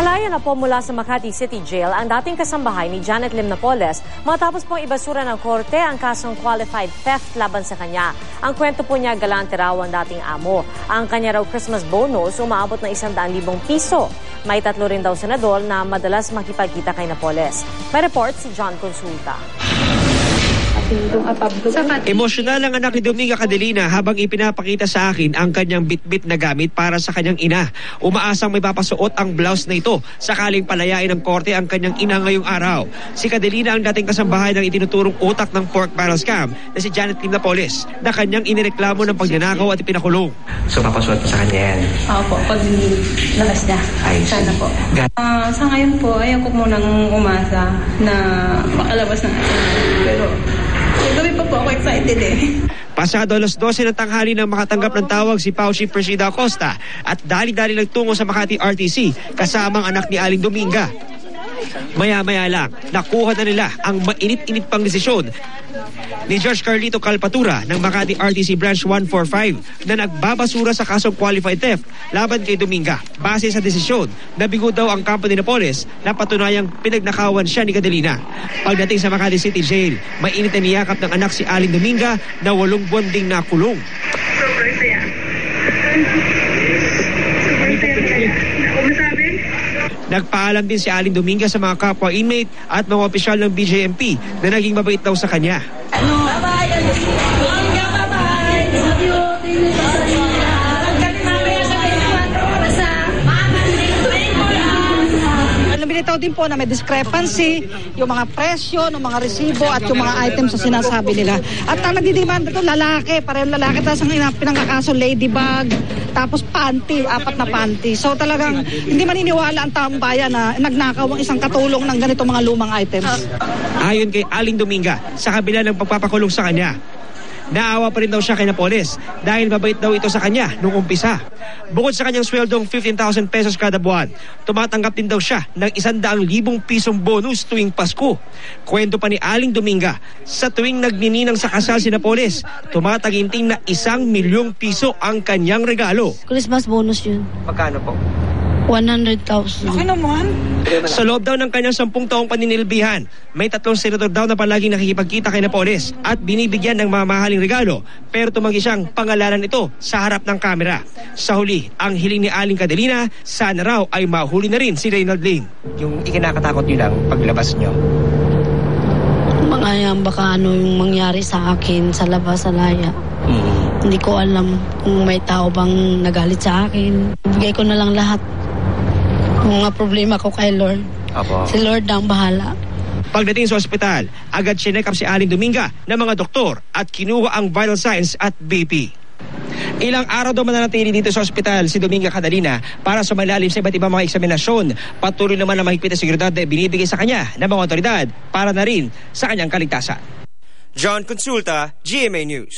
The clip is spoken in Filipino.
Nakalaya na po mula sa Makati City Jail ang dating kasambahay ni Janet Lim Napoles matapos pong ibasura ng korte ang kasong qualified theft laban sa kanya. Ang kwento po niya, galante raw ang dating amo. Ang kanya raw Christmas bonus umaabot ng 100,000 piso. May 3 rin daw senador na madalas makipagkita kay Napoles. May report si John Consulta. Emosyonal ang anak ni Dominga Cadelina habang ipinapakita sa akin ang kanyang bitbit na gamit para sa kanyang ina. Umaasang may papasuot ang blouse na ito sakaling palayain ng korte ang kanyang ina ngayong araw. Si Cadelina ang dating kasambahay ng itinuturong utak ng pork barrel scam na si Janet Lim Napoles na kanyang inireklamo ng pagnanakaw at ipinakulong. So papasuot mo sa kanya yan? Opo, pag labas niya. Sana po. Sa ngayon po, ayaw ko munang umasa na makalabas ng asin. Pero gabi pa po ako excited Pasado alas 12 ng tanghali nang makatanggap ng tawag si Pauci Persida Acosta at dali-dali nagtungo sa Makati RTC kasama ang anak ni Aling Dominga. Maya-maya lang, nakuha na nila ang mainit-init pang desisyon ni George Carlito Calpatura ng Makati RTC Branch 145 na nagbabasura sa kasong qualified theft laban kay Dominga. Base sa desisyon, nabigo daw ang kampo ni Napoles na patunayang pinagnakawan siya ni Cadelina. Pagdating sa Makati City Jail, mainit na niyakap ng anak si Aling Dominga na 8 buwan ding nakulong. Sobrang saya. Nagpaalam din si Aling Dominga sa mga kapwa inmate at mga opisyal ng BJMP na naging mabait daw sa kanya. Lumilitaw din po na may discrepancy yung mga presyo ng mga resibo at yung mga items na sinasabi nila. At ang nagdidemand ito, lalaki, parehong lalaki. Tapos ang pinangkakaso, ladybag, tapos panty, 4 na panty. So talagang hindi maniniwala ang taong bayan na nagnakaw ang isang katulong ng ganito mga lumang items. Ayon kay Aling Dominga, sa kabila ng pagpapakulong sa kanya, naawa pa rin daw siya kay Napoles dahil mabait daw ito sa kanya nung umpisa. Bukod sa kanyang sweldong 15,000 pesos kada buwan, tumatanggap din daw siya ng 100,000 pisong bonus tuwing Pasko. Kwento pa ni Aling Dominga, sa tuwing nagnininang sa kasal si Napoles, tumataginting na 1,000,000 piso ang kanyang regalo. Christmas bonus yun. Magkano po? 100,000. Okay naman. Sa loob daw ng kanyang 10 taong paninilbihan, may 3 senador daw na palaging nakikipagkita kay Napoles at binibigyan ng mamahaling regalo, pero tumanggi siyang pangalanan ito sa harap ng kamera. Sa huli, ang hiling ni Aling Cadelina, sana raw ay mahuli na rin si Reynald Ling. Yung ikinakatakot nyo lang paglabas nyo? Mga yan, baka ano yung mangyari sa akin sa labas, sa laya. Hindi ko alam kung may tao bang nagalit sa akin. Bigay ko na lang lahat. Mga problema ko kay Lord. Apo. Si Lord ang bahala. Pagdating sa ospital, agad chinek up si Aling Dominga ng mga doktor at kinuha ang vital signs at BP. Ilang araw daw mananatili dito sa ospital si Dominga Cadelina para sumailalim sa iba't ibang mga eksaminasyon. Patuloy naman ang mahigpit na seguridad na binibigay sa kanya ng mga otoridad para na rin sa kanyang kaligtasan. John Consulta, GMA News.